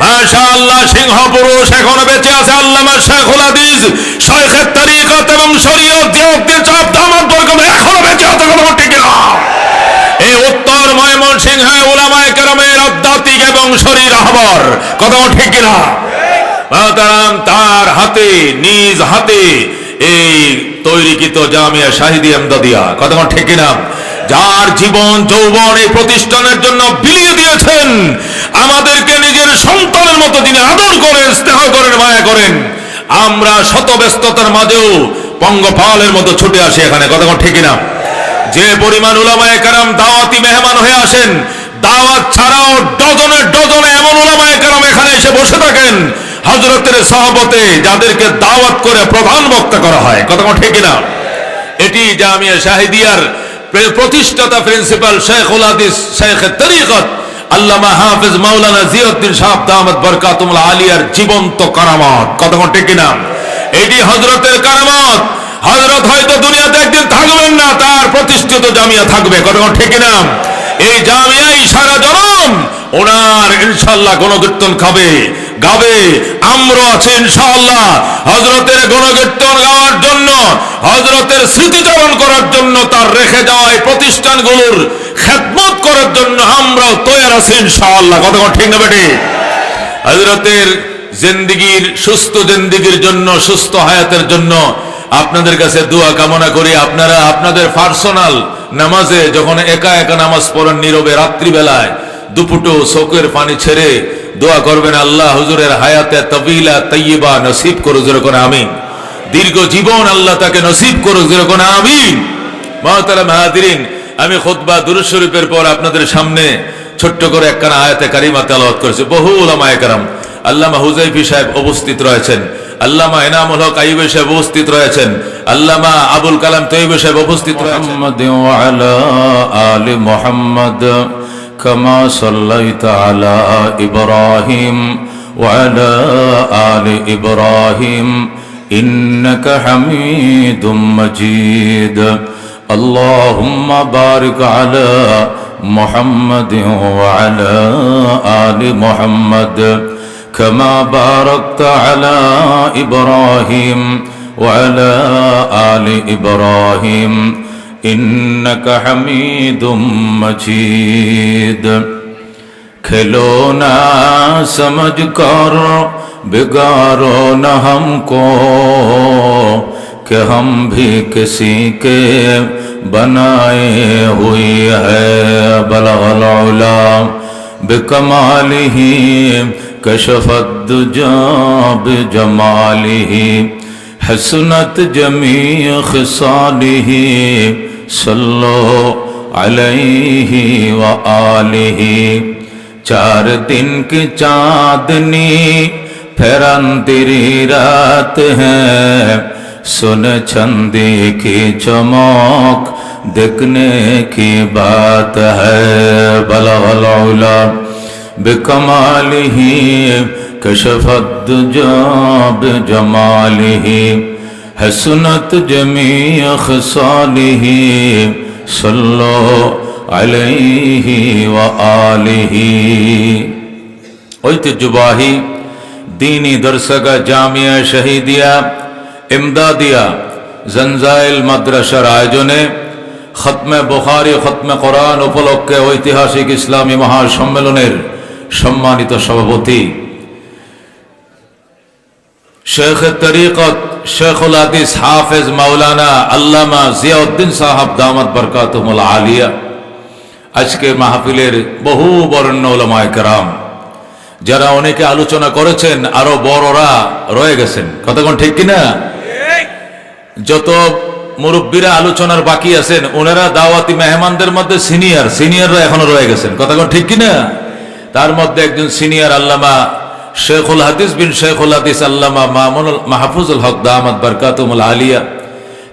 মাশাআল্লাহ, সিংহ পুরুষ এখনো বেঁচে আছে আল্লামা শেখুল হাদিস শাইখে তরিকত এবং শরীয়ত জিয়াউদ্দিন সাহেব দামাত বরকত এখনো বেঁচে আছে। কথা ঠিক না? এই উত্তর ময়মনসিংহে উলামায়ে কেরামের আধ্যাত্মিক এবং শরীর রাহবর। কথা ঠিক না? মাতারাম, তার হাতে, নিজ হাতে এই তৈরিকৃত জামিয়া শাহিদি এমদাদিয়া। কথা ঠিক না? যার জীবন যৌবন এই প্রতিষ্ঠানের জন্য বিলিয়ে দিয়েছেন, আমাদেরকে নিজের সন্তানের মতো তিনি আদর করেন, স্নেহ করেন, মায়া করেন। আমরা শত ব্যস্ততার মাঝেও পঙ্গপালের মতো ছুটে আসি এখানে। কথা ঠিক না? যে পরিমাণ উলামায়ে কেরাম দাওয়াতি মেহমান হয়ে আসেন, দাওয়াত ছাড়াও ডজনে ডজনে এমন উলামায়ে কেরাম এখানে এসে বসে থাকেন হযরতের সহবতে, যাদেরকে দাওয়াত করে প্রধান বক্তা করা হয়। কথা ঠিক না? এটি জামিয়া শাহিদিয়ার প্রতিষ্ঠাতা প্রিন্সিপাল শেখুল হাদিস শাইখে তরিকত আল্লামা হাফেজ মাওলানা জিয়াউদ্দিন সাহেব দামাত বরকাতুল আলিয়ার জীবন্ত কারামত। কথা ঠিক না? এটি হযরতের কারামত। হযরত হয়তো দুনিয়াতে একদিন থাকবেন না, তার প্রতিষ্ঠিত জামিয়া থাকবে। কথা ঠিক না? এই জামিয়াই সারা জনম ওনার ইনশাআল্লাহ গণকীর্তন গাবে। আমরা আছি ইনশাআল্লাহ হযরতের গণকীর্তন গাওয়ার জন্য, হযরতের স্মৃতিচারণ করার জন্য, তার রেখে যাওয়া এই প্রতিষ্ঠানগুলোর খেদমত করার জন্য আমরাও তৈরি আছি ইনশাআল্লাহ। কথা ঠিক না বেটি? হযরতের জিন্দেগীর সুস্থ জিন্দেগীর জন্য, সুস্থ হায়াতের জন্য আপনাদের কাছে দোয়া কামনা করি। আপনারা আপনাদের পার্সোনাল নামাজে যখন একা একা নামাজ পড়েন নীরবে, রাত্রিবেলায় দুপুটো চোখের পানি ছেড়ে দোয়া করবেন, আল্লাহ হুজুরের হায়াতে তাবিলা তাইয়্যিবা নসিব করুক। যেরকম আমিন। দীর্ঘ জীবন আল্লাহ তাকে নসিব করুক। যেরকম আমিন। মুহতারাম হাজিরিন, আমি খুতবা দুরূদ শরীফের পর আপনাদের সামনে ছোট্ট করে একখানা আয়াতে কারিমা তেলাওয়াত করেছি। বহু উলামায়ে কেরাম, আল্লামা হুযাইফী সাহেব উপস্থিত রয়েছেন, আল্লামা এনামুল হক আইয়ুবী সাহেব উপস্থিত রয়েছেন, আল্লামা আবুল কালাম তৈয়বী সাহেব উপস্থিত রয়েছেন। মুহাম্মাদ ওয়া আলা আলি মুহাম্মাদ কামা সাল্লাইতা আলা ইব্রাহিম ওয়া আলা আলি ইব্রাহিম ইন্নাকা হামিদুম মাজিদ। আল্লাহুম্মা বারিক আলা মুহাম্মাদ ওয়া আলা আলি মুহাম্মাদ كما باركت على إبراهيم وعلى آل إبراهيم إنك حميد مجيد। खिलौना समझ कर बिगाड़ो न हमको कि हम भी किसी के बनाए हुए हैं। बलगल उला बिकमालिही कशफत दुजा बिजमालिही हसनत जमी खिसालिही सल्लो अलैहि व आलिही। चार दिन की चांदनी फिर अंधेरी रात है, सुन चंदी की चमक देखने की बात है। बलगल उला बिकमालिही कशफत दुजा बिजमालिही हसनत जमी खिसालिही सल्लो अलैहि व आलिही। ঐতিহ্যবাহী दीनी दरसगा জামিয়া শাহিদিয়া ইমদাদিয়া জনজাইল মাদ্রাসার আয়োজনে খতমে বুখারী খতমে কোরআন উপলক্ষে ঐতিহাসিক ইসলামী মহাসম্মেলনের সম্মানিত সভাপতি শেখে তরিকত শেখুল হাদিস হাফেজ মাওলানা আল্লামা জিয়াউদ্দিন সাহেব দামাত বরকাতুহুল আলিয়া, আজকে মাহফিলের বহু বরেণ্য উলামায়ে কেরাম যারা অনেকে আলোচনা করেছেন, আরো বড়রা রয়ে গেছেন। কথা কোন ঠিক কিনা? যত মুরব্বীরা আলোচনার বাকি আছেন ওনারা দাওয়াতি মেহমানদের মধ্যে সিনিয়ররা এখনো রয়ে গেছেন। কথা কোন ঠিক কিনা? তার মধ্যে একজন সিনিয়র আল্লামা শেখুল হাদিস বিন শেখুল হাদিস আল্লামা মাহফুজুল হক দামাত বরকাতুহুল আলিয়া,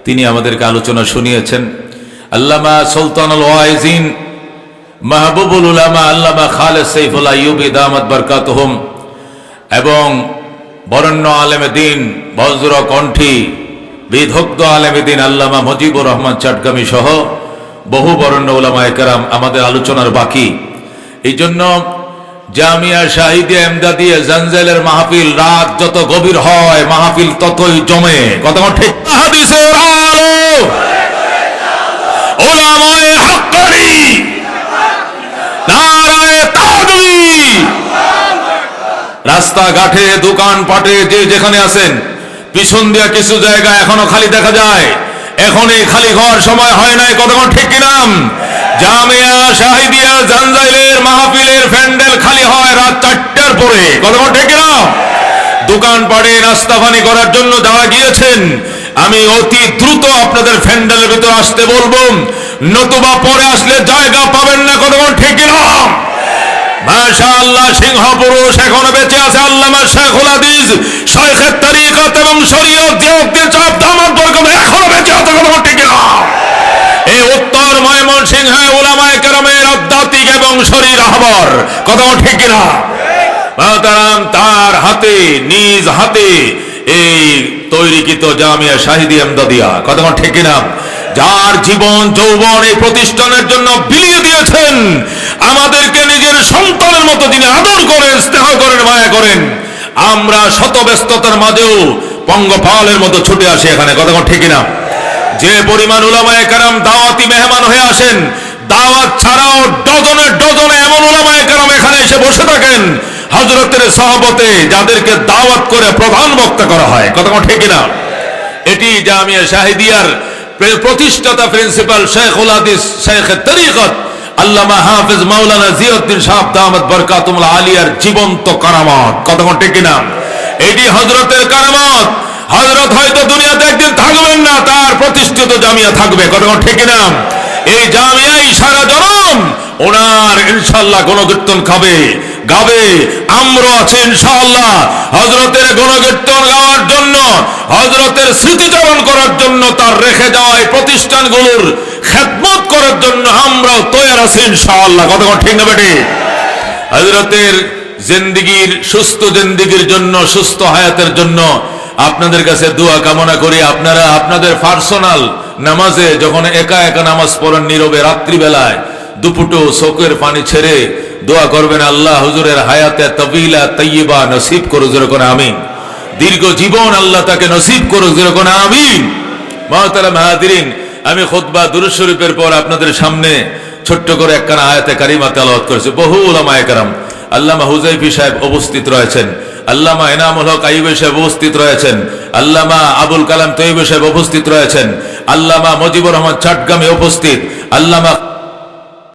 তিনি আমাদেরকে আলোচনা শুনিয়েছেন। আল্লামা সুলতানুল ওয়াইজিন মাহবুবুল উলামা আল্লামা খালেদ সাইফুল আইয়ুবী দামাত বরকাতুহুম এবং বরেণ্য আলেমে দ্বীন বজ্র কণ্ঠী বিদগ্ধ আলেমে দ্বীন আল্লামা মুজিবুর রহমান চাটগামী সহ বহু বরেণ্য উলামায়ে কেরাম আমাদের আলোচনার বাকি। এই জন্য জামিয়া শাহিদিয়া এমদাদিয়া জানজাইলের মাহফিল রাত যত গভীর হয় মাহফিল ততই জমে। কথা ঠিক? হাদিসের আলো, উলামায়ে হাক্কানি, নারায়ে তাকবীর। রাস্তাঘাটে দোকানপাটে যে যেখানে আছেন, পিছন দিয়ে কিছু জায়গা এখনো খালি দেখা যায়। এখন এই খালি হওয়ার সময় হয় নাই। কতক্ষণ ঠিক কিনা? জামিয়া শাহিদিয়া জানজাইলের মাহফিলের প্যান্ডেল খালি হয় রাত 4টার পরে। কতক্ষণ ঠিক কিনা? দোকানপাটে নাস্তা পানি করার জন্য যারা গিয়েছেন, আমি অতি দ্রুত আপনাদের প্যান্ডেলের ভিতর আসতে বলবো, নতুবা পরে আসলে জায়গা পাবেন না। কতক্ষণ ঠিক কিনা? মাশাআল্লাহ, সিংহ পুরুষ এখনো বেঁচে আছে আল্লামা শেখুল হাদিস শাইখে তরিকত এবং শরীয়ত জিয়াউদ্দিন সাহেব দামাত বরকত এখনো বেঁচে আছে। কতক্ষণ ঠিক কিনা? এই উত্তর ময়মনসিংহে উলামায়ে কেরামের আধ্যাত্মিক এবং শরীর রাহবর। কতক্ষণ ঠিক কিনা? মাতারাম তার হাতে, নিজ হাতে এই তৈরিকৃত জামিয়া শাহিদিয়া এমদাদিয়া। কতক্ষণ ঠিক কিনা? যার জীবন যৌবন এই প্রতিষ্ঠানের জন্য বিলিয়ে দিয়েছেন, আমাদেরকে নিজের সন্তানের মতো যিনি আদর করেন, স্নেহ করেন, মায়া করেন, আমরা শত ব্যস্ততার মাঝেও পঙ্গপালের মতো ছুটে আসি এখানে। কতক্ষণ ঠিক কিনা? যে পরিমাণ উলামায়ে কেরাম দাওয়াতি মেহমান হয়ে আসেন, দাওয়াত ছাড়াও ডজনে ডজনে এমন উলামায়ে কেরাম এখানে এসে বসে থাকেন হযরতের সাহাবতে, যাদেরকে দাওয়াত করে প্রধান বক্তা করা হয়। কতক্ষণ ঠিক কিনা? এটি জামিয়া শাহিদিয়ার প্রতিষ্ঠাতা প্রিন্সিপাল শেখুল হাদিস শাইখে তরিকত আল্লামা হাফেজ মাওলানা জিয়াউদ্দিন সাহেব দামাত বরকাতুল আলিয়ার জীবন্ত কারামত। কতক্ষণ ঠিক কিনা? এটি হযরতের কারামত। হযরত হয়তো দুনিয়াতে একদিন থাকবেন না, তার প্রতিষ্ঠিত জামিয়া থাকবে। কতক্ষণ ঠিক কিনা? এই জামিয়াই সারা জনম ওনার ইনশাআল্লাহ গণকীর্তন গাবে। আমরা আছি ইনশাআল্লাহ হযরতের গণকীর্তন গাওয়ার জন্য, হযরতের স্মৃতিচারণ করার জন্য, তার রেখে যাওয়া এই প্রতিষ্ঠানগুলোর খেদমত করার জন্য আমরাও তৈরি আছি ইনশাআল্লাহ। কতক্ষণ ঠিক না বেটি? হযরতের জিন্দেগীর সুস্থ জিন্দেগীর জন্য, সুস্থ হায়াতের জন্য আপনাদের কাছে দোয়া কামনা করি। আপনারা আপনাদের পার্সোনাল নামাজে যখন একা একা নামাজ পড়েন নীরবে রাত্রিবেলায়, দুপুটো চোখের পানি ছেড়ে দোয়া করবেন, আল্লাহ হুজুরের হায়াতে তবিলা তৈয়বা নসিব করুক। যেরকম আমিন। দীর্ঘ জীবন আল্লাহ তাকে নসিব করুক। যেরকম আমিন। মুহতারাম হাজিরিন, আমি খুতবা দুরূদ শরীফের পর আপনাদের সামনে ছোট্ট করে একখানা আয়াতে কারিমা তেলাওয়াত করেছি। বহু উলামায়ে কেরাম, আল্লামা হুজাইফি সাহেব উপস্থিত রয়েছেন, আল্লামা এনামুল হক আইয়ুবী সাহেব উপস্থিত রয়েছেন, আল্লামা আবুল কালাম তৈয়ব সাহেব উপস্থিত রয়েছেন, আল্লামা মুজিবুর রহমান চাটগামী উপস্থিত, আল্লামা